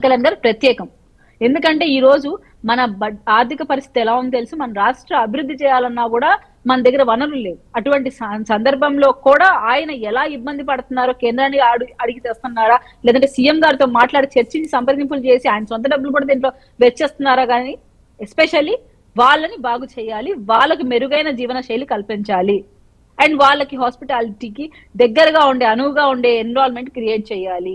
కళ్యాణ్ గారు ప్రత్యేకం. ఎందుకంటే ఈ రోజు మన ఆర్థిక పరిస్థితి ఎలా ఉందో తెలుసు. మన రాష్ట్ర అభివృద్ధి చేయాలన్నా కూడా మన దగ్గర వనరులు లేవు. అటువంటి సందర్భంలో కూడా ఆయన ఎలా ఇబ్బంది పడుతున్నారో కేంద్రాన్ని అడిగి తెస్తున్నారా, లేదంటే సీఎం గారితో మాట్లాడి చర్చించి సంప్రదింపులు చేసి ఆయన సొంత డబ్బులు కూడా దీంట్లో వెచ్చేస్తున్నారా? కానీ ఎస్పెషల్లీ వాళ్ళని బాగు చేయాలి, వాళ్ళకి మెరుగైన జీవన శైలి కల్పించాలి, అండ్ వాళ్ళకి హాస్పిటాలిటీకి దగ్గరగా ఉండే అనువుగా ఉండే ఎన్విరాన్మెంట్ క్రియేట్ చేయాలి,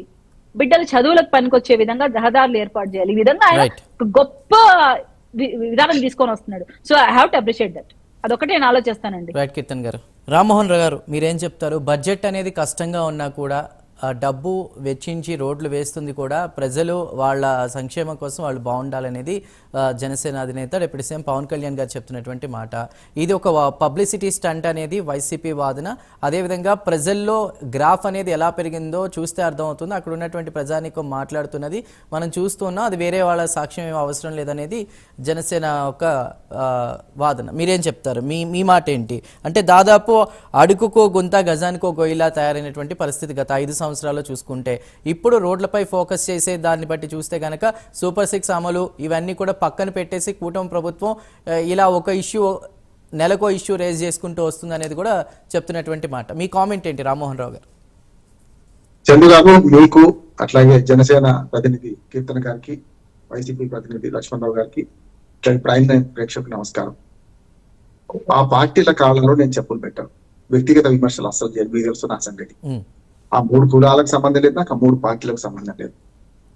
బిడ్డలు చదువులకు పనికొచ్చే విధంగా రహదారులు ఏర్పాటు చేయాలి. ఈ విధంగా ఆయన గొప్ప విధానం తీసుకొని వస్తున్నాడు. So I have to appreciate that. అదొకటి నేను ఆలోచిస్తానండి. రైట్ కీర్తన్ గారు. రామ్మోహన్ రావు గారు, మీరేం చెప్తారు? బడ్జెట్ అనేది కష్టంగా ఉన్నా కూడా డబ్బు వెచ్చించి రోడ్లు వేస్తుంది కూడా ప్రజలు వాళ్ళ సంక్షేమం కోసం వాళ్ళు బాగుండాలనేది జనసేన అధినేత డిప్యూటీ సీఎం పవన్ కళ్యాణ్ గారు చెప్తున్నటువంటి మాట. ఇది ఒక పబ్లిసిటీ స్టంట్ అనేది వైసీపీ వాదన. అదేవిధంగా ప్రజల్లో గ్రాఫ్ అనేది ఎలా పెరిగిందో చూస్తే అర్థమవుతుంది. అక్కడ ఉన్నటువంటి ప్రజానీకం మాట్లాడుతున్నది మనం చూస్తున్నాం. అది వేరే వాళ్ళ సాక్ష్యం ఏం అవసరం లేదనేది జనసేన ఒక వాదన. మీరేం చెప్తారు? మీ మాట ఏంటి? అంటే దాదాపు అడుగుకో గుంత గజానికో గొయ్యిలా తయారైనటువంటి పరిస్థితి గత 5 సంవత్సరాల్లో చూసుకుంటే, ఇప్పుడు రోడ్లపై ఫోకస్ చేసే దాన్ని బట్టి చూస్తే కనుక సూపర్ 6 అమలు ఇవన్నీ కూడా పక్కన పెట్టేసి కూటమి ప్రభుత్వం ఇలా ఒక ఇష్యూ నెలకో ఇష్యూ రేజ్ చేసుకుంటూ వస్తుంది అనేది కూడా చెప్తున్నటువంటి మాట. మీ కామెంట్ ఏంటి రామ్మోహన్ రావు గారు? చంద్రబాబు, మీకు అట్లాగే జనసేన ప్రతినిధి కీర్తన గారికి, వైసీపీ ప్రతినిధి లక్ష్మణరావు గారికి, ప్రైమ్ టైం ప్రేక్షకులకు నమస్కారం. ఆ పార్టీల కాలంలో నేను చెప్పులు పెట్టాను. వ్యక్తిగత విమర్శలు అసలు తెలుసు నా సంగతి. ఆ 3 కులాలకు సంబంధం లేదు, నాకు ఆ 3 పార్టీలకు సంబంధం లేదు.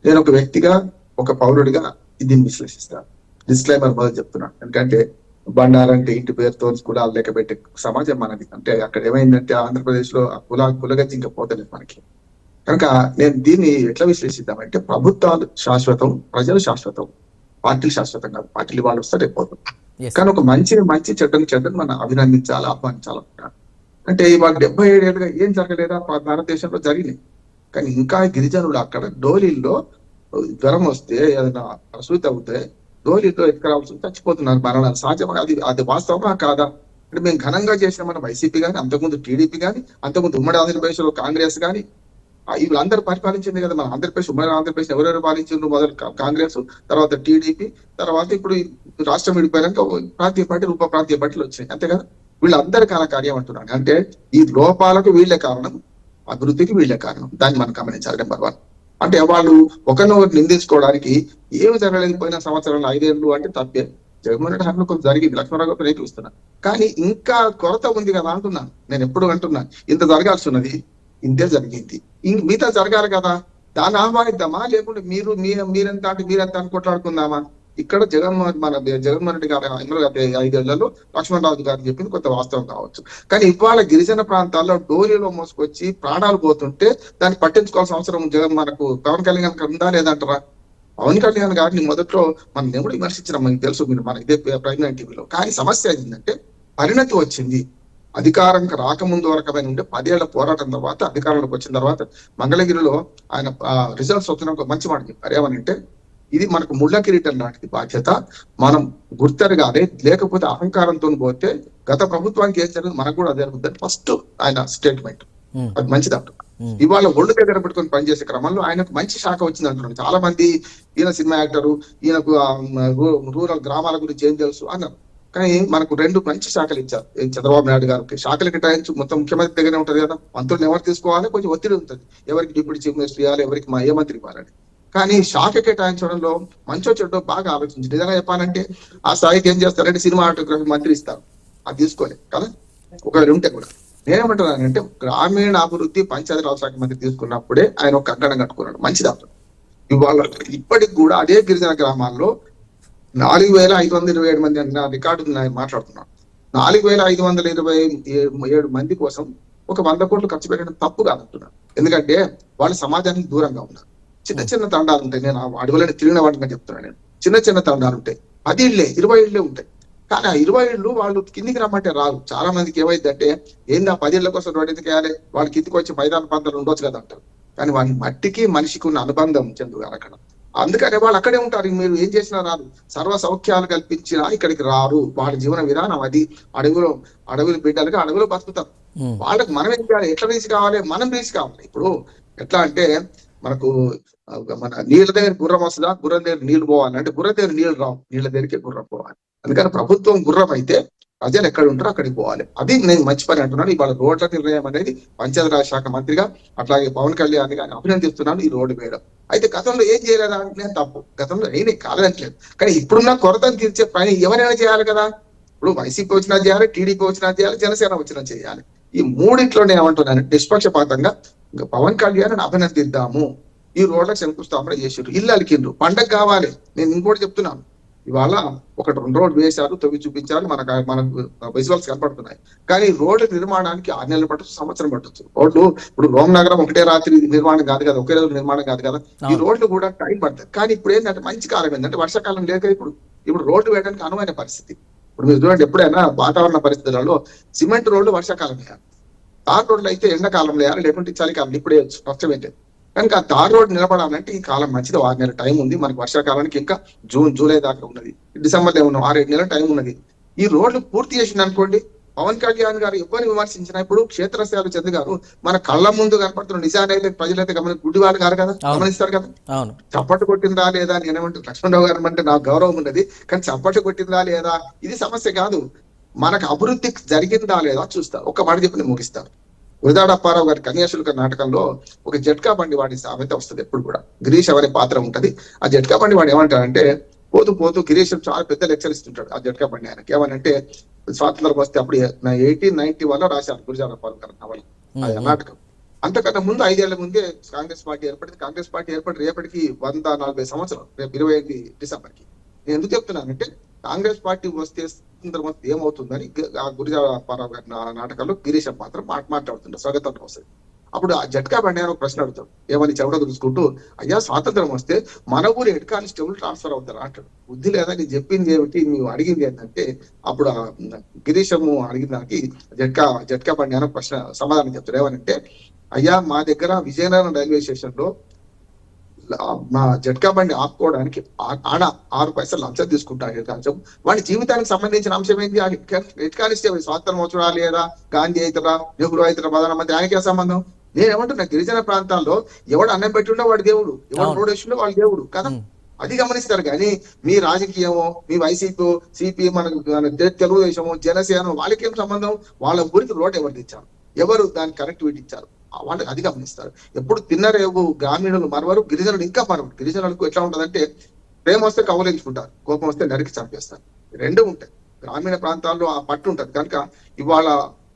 నేను ఒక వ్యక్తిగా, ఒక పౌరుడిగా దీన్ని విశ్లేషిస్తాను. డిస్క్లైమర్ మొదలు చెప్తున్నాను. ఎందుకంటే బండారంటే ఇంటి పేరుతో కులాలు లెక్క పెట్టే సమాజం మనది. అంటే అక్కడ ఏమైందంటే ఆంధ్రప్రదేశ్ లో కులగజ్జి ఇంకా పోతలేదు మనకి. కనుక నేను దీన్ని ఎట్లా విశ్లేషిద్దామంటే, ప్రభుత్వాలు శాశ్వతం, ప్రజలు శాశ్వతం, పార్టీలు శాశ్వతం కాదు. పార్టీలు వాళ్ళు వస్తే రేపోతాం. కానీ ఒక మంచి చెడ్డని మనం అభినందించాలి, ఆహ్వానించాలనుకుంటాను. అంటే ఇవాళ 77 ఏళ్ళుగా ఏం జరగలేదా భారతదేశంలో? జరిగినాయి. కానీ ఇంకా గిరిజనులు అక్కడ డోలీల్లో జ్వరం వస్తే, ఏదైనా ప్రసూతి అవుతే డోలీల్లో ఎత్తుకురావాల్సి చచ్చిపోతున్నారు. మరణాలు సహజం. అది వాస్తవమా కాదా? అంటే మేము ఘనంగా చేసిన మన వైసీపీ కానీ, అంతకుముందు టీడీపీ కానీ, అంతకుముందు ఉమ్మడి ఆంధ్రప్రదేశ్ లో కాంగ్రెస్ కానీ, వీళ్ళందరూ పరిపాలించింది కదా మన ఆంధ్రప్రదేశ్. ఉమ్మడి ఆంధ్రప్రదేశ్ ఎవరెవరు పాలించారు? మొదలు కాంగ్రెస్, తర్వాత టీడీపీ, తర్వాత ఇప్పుడు రాష్ట్రం విడిపోయాక ప్రాంతీయ పార్టీలు, ఉప ప్రాంతీయ పార్టీలు వచ్చినాయి. అంతే కదా? వీళ్ళందరి కార్యం అంటున్నాను. అంటే ఈ లోపాలకు వీళ్ళే కారణం, అభివృద్ధికి వీళ్ళే కారణం. దాన్ని మనం గమనించాలి. నెంబర్ 1. అంటే వాళ్ళు ఒకరినొకరు నిందించుకోవడానికి ఏమి జరగలేకపోయిన సంవత్సరాలు 5 ఏళ్ళు అంటే తప్పే. జగన్మోహన్ రెడ్డి హామీలో కొంత జరిగింది, లక్ష్మణరావు గారు నేర్పిస్తున్నా. కానీ ఇంకా కొరత ఉంది కదా అంటున్నాను. నేను ఎప్పుడు అంటున్నాను, ఇంత జరగాల్సి ఉన్నది, ఇంతే జరిగింది, మిగతా జరగాలి కదా. దాన్ని ఆహ్వానిద్దామా, లేకుంటే మీరెంత అంటే మీరెంత అని కొట్లాడుకుందామా? ఇక్కడ జగన్మోహన్ రెడ్డి గారు 5 ఏళ్లలో లక్ష్మణరావు గారు చెప్పింది కొంత వాస్తవం కావచ్చు. కానీ ఇవాళ గిరిజన ప్రాంతాల్లో డోలీలో మోసుకొచ్చి ప్రాణాలు పోతుంటే దాన్ని పట్టించుకోవాల్సిన అవసరం మనకు పవన్ కళ్యాణ్ గారికి ఉందా లేదంటారా? పవన్ కళ్యాణ్ గారిని మొదట్లో మనం ఎప్పుడు విమర్శించడం మనకి తెలుసు, మీరు మన ఇదే ప్రైమ్ నైన్ టీవీలో. కానీ సమస్య ఏంటంటే పరిణతి వచ్చింది. అధికారంకి రాకముందు రకమైన ఉండే 10 ఏళ్ల పోరాటం తర్వాత అధికారంలోకి వచ్చిన తర్వాత మంగళగిరిలో ఆయన రిజల్ట్స్ వస్తున్న ఒక మంచి మాట చెప్పారు. ఏమనంటే, ఇది మనకు ముళ్ళ కిరీటం లాంటిది బాధ్యత, మనం గుర్తెరగాలి, లేకపోతే అహంకారంతో పోతే గత ప్రభుత్వానికి ఏం జరిగింది మనకు కూడా అదే జరుగుతుంది. ఫస్ట్ ఆయన స్టేట్మెంట్ అది మంచిది అంటున్నారు. ఇవాళ ఒళ్ళు దగ్గర పెట్టుకొని పనిచేసే క్రమంలో ఆయనకు మంచి శాఖ వచ్చింది అంటున్నారు. చాలా మంది ఈయన సినిమా యాక్టరు, ఈయనకు రూరల్ గ్రామాల గురించి ఏం తెలుసు అన్నారు. కానీ మనకు 2 మంచి శాఖలు ఇచ్చారు. చంద్రబాబు నాయుడు గారికి శాఖలు కేటాయించు మొత్తం ముఖ్యమంత్రి దగ్గరే ఉంటది కదా. మంత్రులను ఎవరు తీసుకోవాలి, కొంచెం ఒత్తిడి ఉంటుంది, ఎవరికి డిప్యూటీ చీఫ్ మినిస్టర్ ఇవ్వాలి, ఎవరికి ఏ మంత్రి ఇవ్వాలని. కానీ శాఖ కేటాయించడంలో మంచో చెడ్డో బాగా ఆలోచించి, నిజంగా చెప్పాలంటే ఆ స్థాయికి ఏం చేస్తారంటే సినిమాటోగ్రఫీ మంత్రి ఇస్తారు, అది తీసుకోలేదు కదా ఒకవేళ ఉంటే కూడా. నేనేమంటున్నానంటే, గ్రామీణ అభివృద్ధి పంచాయతీరాజ్ శాఖ మంత్రి తీసుకున్నప్పుడే ఆయన ఒక కంకణం కట్టుకున్నాడు, మంచిది అంటారు. ఇవాళ ఇప్పటికి కూడా అదే గిరిజన గ్రామాల్లో 4527 మంది అన్న రికార్డు మాట్లాడుతున్నాను. 4527 మంది కోసం ఒక 100 కోట్లు ఖర్చు పెట్టడం తప్పు కాదంటున్నాను. ఎందుకంటే వాళ్ళు సమాజానికి దూరంగా ఉన్నారు. చిన్న తండాలు ఉంటాయి. నేను అడవులని తిరిగిన వాటిగా చెప్తున్నాను. నేను చిన్న తండాలు ఉంటాయి, 10 ఇళ్ళే 20 ఇళ్ళే ఉంటాయి. కానీ ఆ 20 ఇళ్ళు వాళ్ళు కిందికి రమ్మంటే రారు. చాలా మందికి ఏమైందంటే, ఏంది ఆ 10 ఇళ్ళ కోసం రోడ్డు ఎందుకు వేయాలి, వాళ్ళు కిందికి వచ్చి మైదాన ప్రాంతాలు ఉండొచ్చు కదా అంటారు. కానీ వాళ్ళ మట్టికి మనిషికి ఉన్న అనుబంధం చందు గారు అక్కడ. అందుకనే వాళ్ళు అక్కడే ఉంటారు. మీరు ఏం చేసినా రారు, సర్వ సౌఖ్యాలు కల్పించినా ఇక్కడికి రారు. వాళ్ళ జీవన విధానం అది. అడవుల బిడ్డలుగా అడవిలో బతుకుతారు. వాళ్ళకి మనం ఏం చేయాలి, ఎట్లా రీచ్ కావాలి, మనం రీచ్ కావాలి. ఇప్పుడు ఎట్లా అంటే మనకు మన నీళ్ళ దగ్గర గుర్రం వస్తుందా, గుర్రం దగ్గర నీళ్లు పోవాలి అంటే గుర్రం దగ్గర నీళ్లు రావు, నీళ్ళ దగ్గరికి గుర్రం పోవాలి. అందుకని ప్రభుత్వం గుర్రం అయితే ప్రజలు ఎక్కడ ఉంటారో అక్కడికి పోవాలి. అది నేను మంచి పని అంటున్నాను. ఇవాళ రోడ్ల నిర్ణయం అనేది పంచాయతీరాజ్ శాఖ మంత్రిగా అట్లాగే పవన్ కళ్యాణ్ గారిని అభినందిస్తున్నాను ఈ రోడ్డు వేయడం. అయితే గతంలో ఏం చేయలేదా నేను తప్పు, గతంలో అయినా కాదనట్లేదు, కానీ ఇప్పుడున్న కొరతను తీర్చే పని ఎవరైనా చేయాలి కదా. ఇప్పుడు వైసీపీ వచ్చినా చేయాలి, టీడీపీ వచ్చినా చేయాలి, జనసేన వచ్చినా చేయాలి. ఈ మూడిట్లో నేను ఏమంటున్నాను, నిష్పక్షపాతంగా పవన్ కళ్యాణ్ అభినందిద్దాము. ఈ రోడ్లకు శంకుస్థాపన చేసారు, ఇల్లు అలికిండ్రు, పండగ కావాలి. నేను ఇంకోటి చెప్తున్నాను, ఇవాళ 1-2 రోడ్లు వేశారు, తవ్వి చూపించారు, మనకు విజువల్స్ కనపడుతున్నాయి. కానీ రోడ్ల నిర్మాణానికి 6 నెలలు పట్టచ్చు, సంవత్సరం పట్టచ్చు. రోడ్లు ఇప్పుడు రోమ్ నగరం ఒకటే రాత్రి నిర్మాణం కాదు కదా, ఒకే రోజు నిర్మాణం కాదు కదా. ఈ రోడ్లు కూడా టైం పడుతుంది. కానీ ఇప్పుడు ఏంటంటే మంచి కాలం ఏంటంటే వర్షాకాలం లేక ఇప్పుడు రోడ్లు వేయడానికి అనువైన పరిస్థితి. ఇప్పుడు మీరు చూడండి, ఎప్పుడైనా వాతావరణ పరిస్థితులలో సిమెంట్ రోడ్లు వర్షాకాలం వేయాలి, తార్ రోడ్లు అయితే ఎండాకాలంలో వేయాలి, లేకుంటే చలికాలం ఇప్పుడే స్పష్టం ఏంటంటే. కనుక ఆ తార్ రోడ్ నిలబడాలంటే ఈ కాలం మంచిది, 6 నెలల టైం ఉంది మనకు. వర్షాకాలానికి ఇంకా జూన్ జూలై దాకా ఉన్నది, డిసెంబర్లో ఉన్నాం, 6-7 నెలల టైం ఉన్నది. ఈ రోడ్లు పూర్తి చేసింది అనుకోండి, పవన్ కళ్యాణ్ గారు ఎవరిని విమర్శించినా ఇప్పుడు క్షేత్రస్థాయిలో చంద్ర గారు మన కళ్ళ ముందు కనపడుతున్న నిజాన్ని అయితే ప్రజలైతే గుడ్డి వాళ్ళు కాదు కదా, గమనిస్తారు కదా. చప్పట్లు కొట్టిందా లేదా అని ఏమంటారు లక్ష్మణరావు గారు అంటే నాకు గౌరవం ఉన్నది, కానీ చప్పట్లు కొట్టిందా లేదా ఇది సమస్య కాదు. మనకు అభివృద్ధి జరిగిందా లేదా చూస్తారు. ఒక మాట చెప్పి ముగిస్తారు. గురజాడ అప్పారావు గారి కన్యాశుల్క నాటకంలో ఒక జట్కా బండి వాడి సామెత వస్తుంది ఎప్పుడు కూడా. గిరీష్ అనే పాత్ర ఉంటది. ఆ జట్కా బండి వాడు ఏమంటాడంటే, పోతూ పోతూ గిరీష్ చాలా పెద్ద లెక్చర్ ఇస్తుంటాడు ఆ జట్కా బండి ఆయనకి. ఏమనంటే స్వాతంత్రం వస్తే అప్పుడు 1891 రాశారు గురజాడ అప్పారావు గారు నవల, ఆ నాటకం. అంతకన్నా ముందు 5 ఏళ్ల ముందే కాంగ్రెస్ పార్టీ ఏర్పడింది. కాంగ్రెస్ పార్టీ ఏర్పడి రేపటికి 140 సంవత్సరాలు, రేపు 25 డిసెంబర్కి. నేను ఎందుకు చెప్తున్నానంటే, కాంగ్రెస్ పార్టీ వస్తే ఏమవుతుందని ఆ గురజాడ అప్పారావు గారి నాటకంలో గిరీష్ పాత్ర మాట్లాడుతుంటారు. స్వాగతంలో వస్తుంది. అప్పుడు ఆ జట్కా బండి ఒక ప్రశ్న అడుగుతాడు, ఏమని చెవడ చూసుకుంటూ, అయ్యా స్వాతంత్రం వస్తే మన ఊరు హెడ్ కానిస్టేబుల్ ట్రాన్స్ఫర్ అవుతారా అంటాడు. బుద్ధి లేదా, నీ చెప్పింది ఏమిటి, నువ్వు అడిగింది ఏంటంటే, అప్పుడు ఆ గిరీశము అడిగిన దానికి జట్కా బండి ఒక ప్రశ్న సమాధానం చెప్తాడు. ఏమనంటే, అయ్యా మా దగ్గర విజయనగరం రైల్వే స్టేషన్ లో మా జట్కా బండి ఆపుకోవడానికి 6 పైసలు లంచం తీసుకుంటారు. లంచం వాడి జీవితానికి సంబంధించిన అంశం ఏంటి? హెడ్ కానిస్టేబుల్ స్వాతంత్రం వచ్చుడా లేదా, గాంధీ అవుతారా, నెహ్రూ అవుతారా, ప్రధానమంత్రి, ఆయనకే సంబంధం. నేనేమంటున్నా, గిరిజన ప్రాంతాల్లో ఎవడు అన్నం పెట్టుండో వాడి దేవుడు, ఎవడు రోడ్ వేసిండో వాడి దేవుడు కదా. అది గమనిస్తారు. కానీ మీ రాజకీయమో, మీ వైసీపీ, సిపిఎం, మన తెలుగుదేశము, జనసేన, వాళ్ళకేం సంబంధం? వాళ్ళ ఊరికి రోడ్ ఎవరు తెచ్చారు, ఎవరు దానికి కనెక్టివిటీ ఇచ్చారు, వాళ్ళు అది గమనిస్తారు. ఎప్పుడు తిన్నరేవు గ్రామీణులు మరవరు, గిరిజనులు ఇంకా మరవరు. గిరిజనులకు ఎట్లా ఉంటదంటే, ప్రేమ వస్తే కౌలించుకుంటారు, కోపం వస్తే నరికి చంపేస్తారు. రెండు ఉంటాయి. గ్రామీణ ప్రాంతాల్లో ఆ పట్టు ఉంటది. కనుక ఇవాళ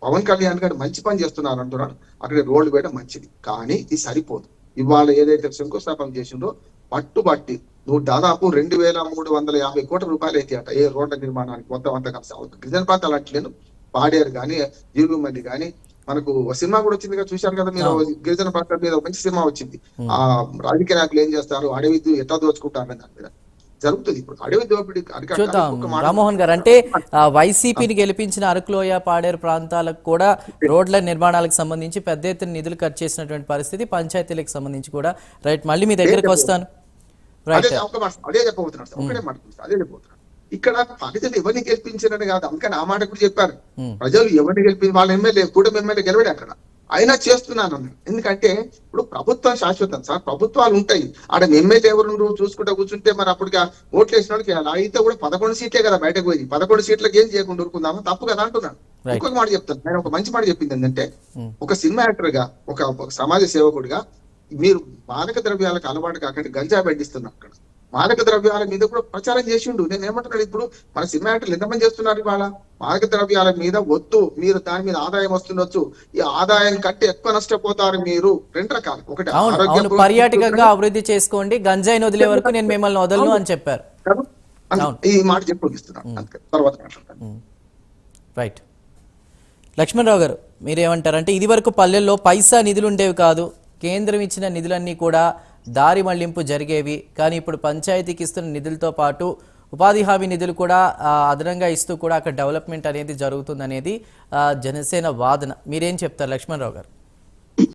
పవన్ కళ్యాణ్ గారు మంచి పని చేస్తున్నారు అంటున్నాడు, అక్కడ రోడ్లు వేయడం మంచిది. కానీ ఇది సరిపోదు. ఇవాళ ఏదైతే శంకుస్థాపన చేసిందో పట్టుబట్టి నువ్వు దాదాపు 2350 కోట్ల రూపాయలు అయితే అట ఏ రోడ్ల నిర్మాణానికి మొత్తం అంతా కలిసి. గిరిజన ప్రాంతాలు అంటలేను, పాడేరు కానీ, జీలుగుమల్లి కానీ, మనకు సినిమా కూడా వచ్చింది కదా, చూశారు కదా మీరు. గిరిజన ప్రాంతాల మీద మంచి సినిమా వచ్చింది. ఆ రాజకీయ నాయకులు ఏం చేస్తారు, అడవి ఎట్లా దోచుకుంటారు దాని మీద జరుగుతుంది. ఇప్పుడు అడవి దోపిడీ రామ్మోహన్ గారు, అంటే వైసీపీని గెలిపించిన అరకులోయ, పాడేరు ప్రాంతాలకు కూడా రోడ్ల నిర్మాణాలకు సంబంధించి పెద్ద ఎత్తున నిధులు ఖర్చు చేసినటువంటి పరిస్థితి, పంచాయతీలకు సంబంధించి కూడా. రైట్, మళ్ళీ మీ దగ్గరకు వస్తాను. అదే చెప్పబోతున్నాడు సార్, ఒకటే మాట అదే చెప్పబోతున్నాడు. ఇక్కడ ప్రజలు ఎవరిని గెలిపించారని కాదు, అందుకని ఆ మాట కూడా చెప్పారు. ప్రజలు ఎవరిని గెలిపించి వాళ్ళ ఎమ్మెల్యే కూటమి ఎమ్మెల్యే గెలవడే అక్కడ, అయినా చేస్తున్నాను అన్నాడు. ఎందుకంటే ఇప్పుడు ప్రభుత్వం శాశ్వతం సార్, ప్రభుత్వాలు ఉంటాయి. ఆడ ఎమ్మెల్యే ఎవరు చూసుకుంటూ కూర్చుంటే మరి అప్పుడు ఓట్లు వేసిన వాళ్ళకి అయితే కూడా 11 సీట్లే కదా బయటకు పోయి, 11 సీట్లకు ఏం చేయకుండా ఊరుకుందామా, తప్పు కదా అంటున్నాను. ఇంకొక మాట చెప్తాను, నేను ఒక మంచి మాట చెప్పింది ఏంటంటే, ఒక సినిమా యాక్టర్ గా, ఒక సమాజ సేవకుడిగా, మీరు మాదక ద్రవ్యాలకు అలవాటు కాకుండా గంజా బెడ్డిస్తున్నారు. అక్కడ మాదక ద్రవ్యాల మీద కూడా ప్రచారం చేసిండు. నేను ఏమంటున్నాడు, ఇప్పుడు మన సినిమా యాక్టర్లు ఎంతమంది చేస్తున్నారు ఇవాళ మాదక ద్రవ్యాల మీద వద్దు, మీరు దాని మీద ఆదాయం వస్తుండొచ్చు, ఈ ఆదాయం కంటే ఎక్కువ నష్టపోతారు మీరు. 2 రకాలు, ఒకటి పర్యాటకంగా అభివృద్ధి చేసుకోండి, గంజాయి వదిలే వరకు నేను మిమ్మల్ని వదలను అని చెప్పారు. ఈ మాట చెప్పిస్తున్నాను, తర్వాత మాట్లాడతాను. రైట్, లక్ష్మణరావు గారు మీరేమంటారంటే, ఇది వరకు పల్లెల్లో పైసా నిధులు ఉండేవి కాదు, కేంద్రం ఇచ్చిన నిధులన్నీ కూడా దారి మళ్లింపు జరిగేవి. కానీ ఇప్పుడు పంచాయతీకి ఇస్తున్న నిధులతో పాటు ఉపాధి హామీ నిధులు కూడా అదనంగా ఇస్తూ కూడా అక్కడ డెవలప్మెంట్ అనేది జరుగుతుందనేది జనసేన వాదన. మీరేం చెప్తారు లక్ష్మణరావు గారు?